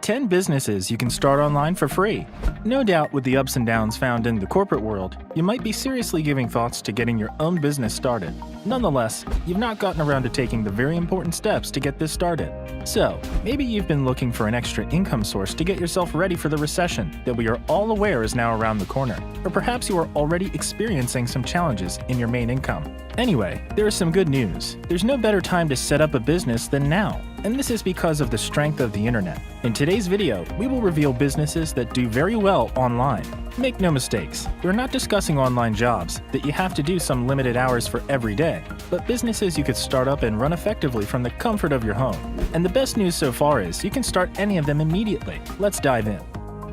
10 businesses you can start online for free. No doubt with the ups and downs found in the corporate world, you might be seriously giving thoughts to getting your own business started. Nonetheless, you've not gotten around to taking the very important steps to get this started. So, maybe you've been looking for an extra income source to get yourself ready for the recession that we are all aware is now around the corner. Or perhaps you are already experiencing some challenges in your main income. Anyway, there is some good news. There's no better time to set up a business than now. And this is because of the strength of the internet. In today's video, we will reveal businesses that do very well online. Make no mistakes, we're not discussing online jobs that you have to do some limited hours for every day, but businesses you could start up and run effectively from the comfort of your home. And the best news so far is you can start any of them immediately. Let's dive in.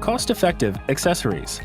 Cost-effective accessories.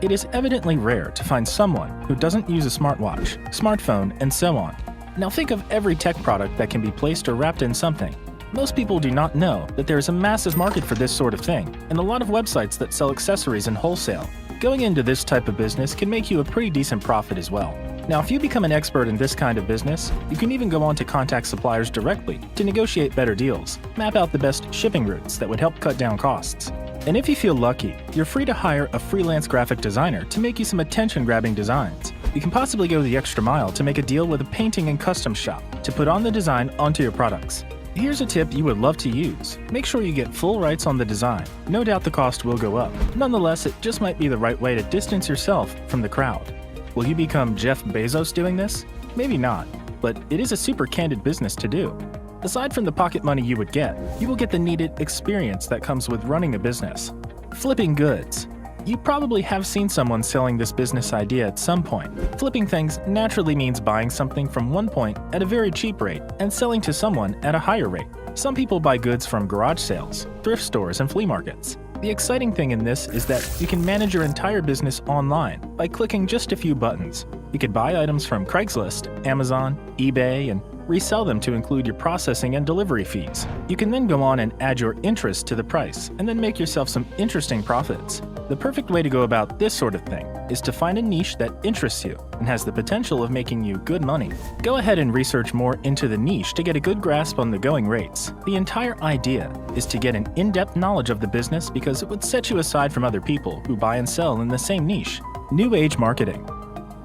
It is evidently rare to find someone who doesn't use a smartwatch, smartphone, and so on. Now think of every tech product that can be placed or wrapped in something. Most people do not know that there is a massive market for this sort of thing, and a lot of websites that sell accessories in wholesale. Going into this type of business can make you a pretty decent profit as well. Now if you become an expert in this kind of business, you can even go on to contact suppliers directly to negotiate better deals, map out the best shipping routes that would help cut down costs. And if you feel lucky, you're free to hire a freelance graphic designer to make you some attention-grabbing designs. You can possibly go the extra mile to make a deal with a painting and custom shop to put on the design onto your products. Here's a tip you would love to use. Make sure you get full rights on the design. No doubt the cost will go up. Nonetheless, it just might be the right way to distance yourself from the crowd. Will you become Jeff Bezos doing this? Maybe not, but it is a super candid business to do. Aside from the pocket money you would get, you will get the needed experience that comes with running a business. Flipping goods. You probably have seen someone selling this business idea at some point. Flipping things naturally means buying something from one point at a very cheap rate and selling to someone at a higher rate. Some people buy goods from garage sales, thrift stores, and flea markets. The exciting thing in this is that you can manage your entire business online by clicking just a few buttons. You could buy items from Craigslist, Amazon, eBay, and resell them to include your processing and delivery fees. You can then go on and add your interest to the price and then make yourself some interesting profits. The perfect way to go about this sort of thing is to find a niche that interests you and has the potential of making you good money. Go ahead and research more into the niche to get a good grasp on the going rates. The entire idea is to get an in-depth knowledge of the business because it would set you aside from other people who buy and sell in the same niche. New age marketing.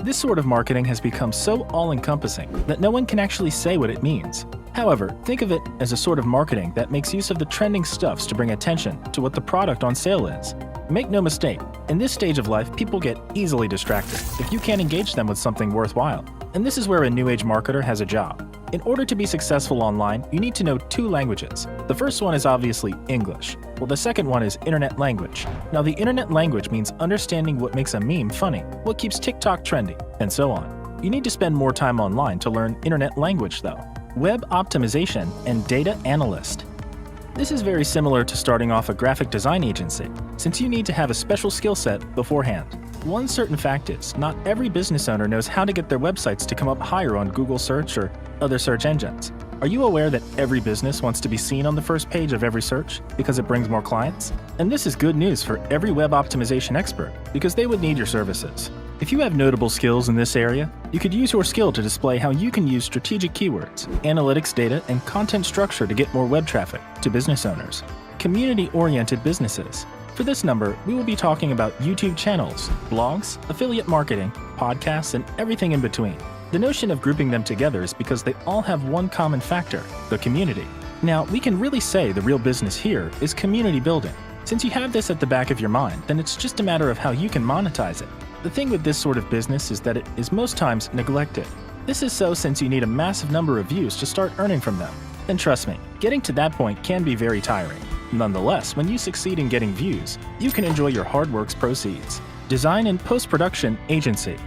This sort of marketing has become so all-encompassing that no one can actually say what it means. However, think of it as a sort of marketing that makes use of the trending stuffs to bring attention to what the product on sale is. Make no mistake, in this stage of life, people get easily distracted if you can't engage them with something worthwhile. And this is where a new age marketer has a job. In order to be successful online, you need to know 2 languages. The first one is obviously English, while the second one is internet language. Now the internet language means understanding what makes a meme funny, what keeps TikTok trendy, and so on. You need to spend more time online to learn internet language though. Web optimization and data analyst. This is very similar to starting off a graphic design agency, since you need to have a special skill set beforehand. One certain fact is, not every business owner knows how to get their websites to come up higher on Google search or other search engines. Are you aware that every business wants to be seen on the first page of every search because it brings more clients? And this is good news for every web optimization expert, because they would need your services. If you have notable skills in this area, you could use your skill to display how you can use strategic keywords, analytics data, and content structure to get more web traffic to business owners. Community-oriented businesses. For this number, we will be talking about YouTube channels, blogs, affiliate marketing, podcasts, and everything in between. The notion of grouping them together is because they all have one common factor, the community. Now, we can really say the real business here is community building. Since you have this at the back of your mind, then it's just a matter of how you can monetize it. The thing with this sort of business is that it is most times neglected. This is so since you need a massive number of views to start earning from them. And trust me, getting to that point can be very tiring. Nonetheless, when you succeed in getting views, you can enjoy your hard work's proceeds. Design and post-production agency.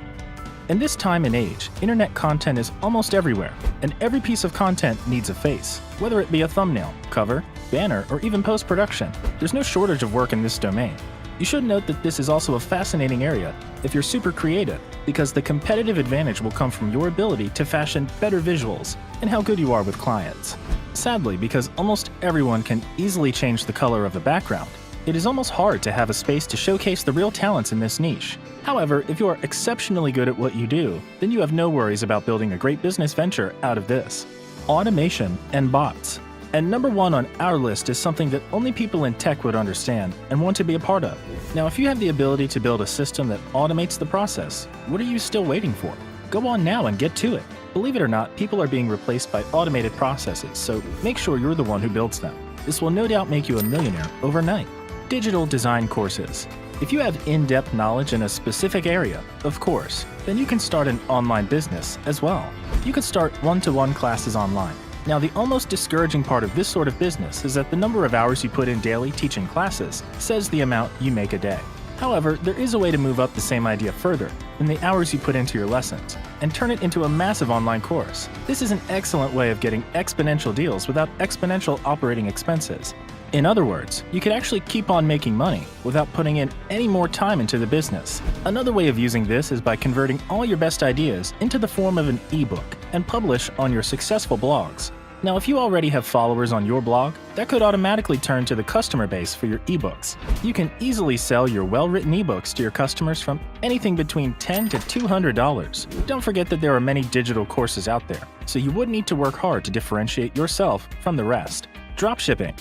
In this time and age, internet content is almost everywhere, and every piece of content needs a face, whether it be a thumbnail, cover, banner, or even post-production. There's no shortage of work in this domain. You should note that this is also a fascinating area if you're super creative, because the competitive advantage will come from your ability to fashion better visuals and how good you are with clients. Sadly, because almost everyone can easily change the color of the background, it is almost hard to have a space to showcase the real talents in this niche. However, if you are exceptionally good at what you do, then you have no worries about building a great business venture out of this. Automation and bots. And number one on our list is something that only people in tech would understand and want to be a part of. Now, if you have the ability to build a system that automates the process, what are you still waiting for? Go on now and get to it. Believe it or not, people are being replaced by automated processes, so make sure you're the one who builds them. This will no doubt make you a millionaire overnight. Digital design courses. If you have in-depth knowledge in a specific area, of course, then you can start an online business as well. You can start one-to-one classes online. Now, the almost discouraging part of this sort of business is that the number of hours you put in daily teaching classes says the amount you make a day. However, there is a way to move up the same idea further in the hours you put into your lessons and turn it into a massive online course. This is an excellent way of getting exponential deals without exponential operating expenses. In other words, you could actually keep on making money without putting in any more time into the business. Another way of using this is by converting all your best ideas into the form of an ebook and publish on your successful blogs. Now, if you already have followers on your blog, that could automatically turn to the customer base for your ebooks. You can easily sell your well-written ebooks to your customers from anything between $10 to $200. Don't forget that there are many digital courses out there, so you would need to work hard to differentiate yourself from the rest. Dropshipping.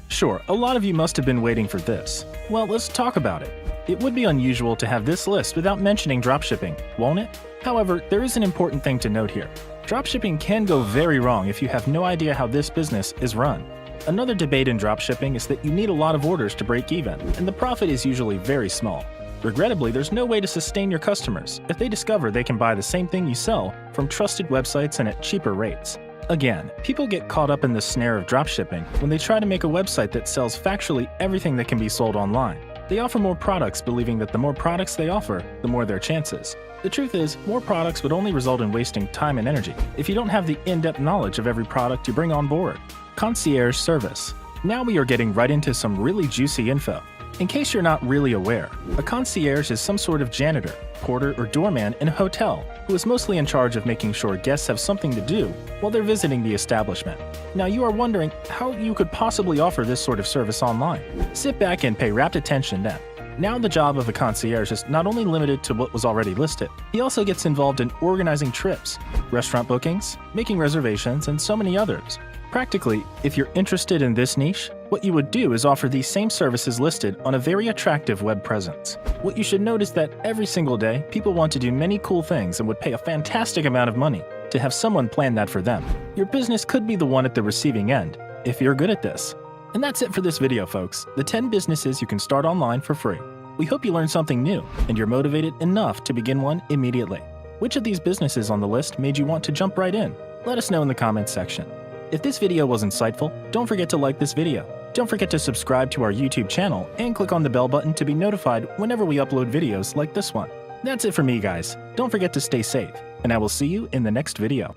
Sure, a lot of you must have been waiting for this. Well, let's talk about it. It would be unusual to have this list without mentioning dropshipping, won't it? However, there is an important thing to note here. Dropshipping can go very wrong if you have no idea how this business is run. Another debate in dropshipping is that you need a lot of orders to break even, and the profit is usually very small. Regrettably, there's no way to sustain your customers if they discover they can buy the same thing you sell from trusted websites and at cheaper rates. Again, people get caught up in the snare of dropshipping when they try to make a website that sells factually everything that can be sold online. They offer more products believing that the more products they offer, the more their chances. The truth is, more products would only result in wasting time and energy if you don't have the in-depth knowledge of every product you bring on board. Concierge Service. Now we are getting right into some really juicy info. In case you're not really aware, a concierge is some sort of janitor, porter, or doorman in a hotel who is mostly in charge of making sure guests have something to do while they're visiting the establishment. Now you are wondering how you could possibly offer this sort of service online. Sit back and pay rapt attention then. Now the job of a concierge is not only limited to what was already listed, he also gets involved in organizing trips, restaurant bookings, making reservations, and so many others. Practically, if you're interested in this niche, what you would do is offer these same services listed on a very attractive web presence. What you should note is that every single day, people want to do many cool things and would pay a fantastic amount of money to have someone plan that for them. Your business could be the one at the receiving end, if you're good at this. And that's it for this video, folks. The 10 businesses you can start online for free. We hope you learned something new and you're motivated enough to begin one immediately. Which of these businesses on the list made you want to jump right in? Let us know in the comments section. If this video was insightful, don't forget to like this video. Don't forget to subscribe to our YouTube channel and click on the bell button to be notified whenever we upload videos like this one. That's it for me, guys. Don't forget to stay safe, and I will see you in the next video.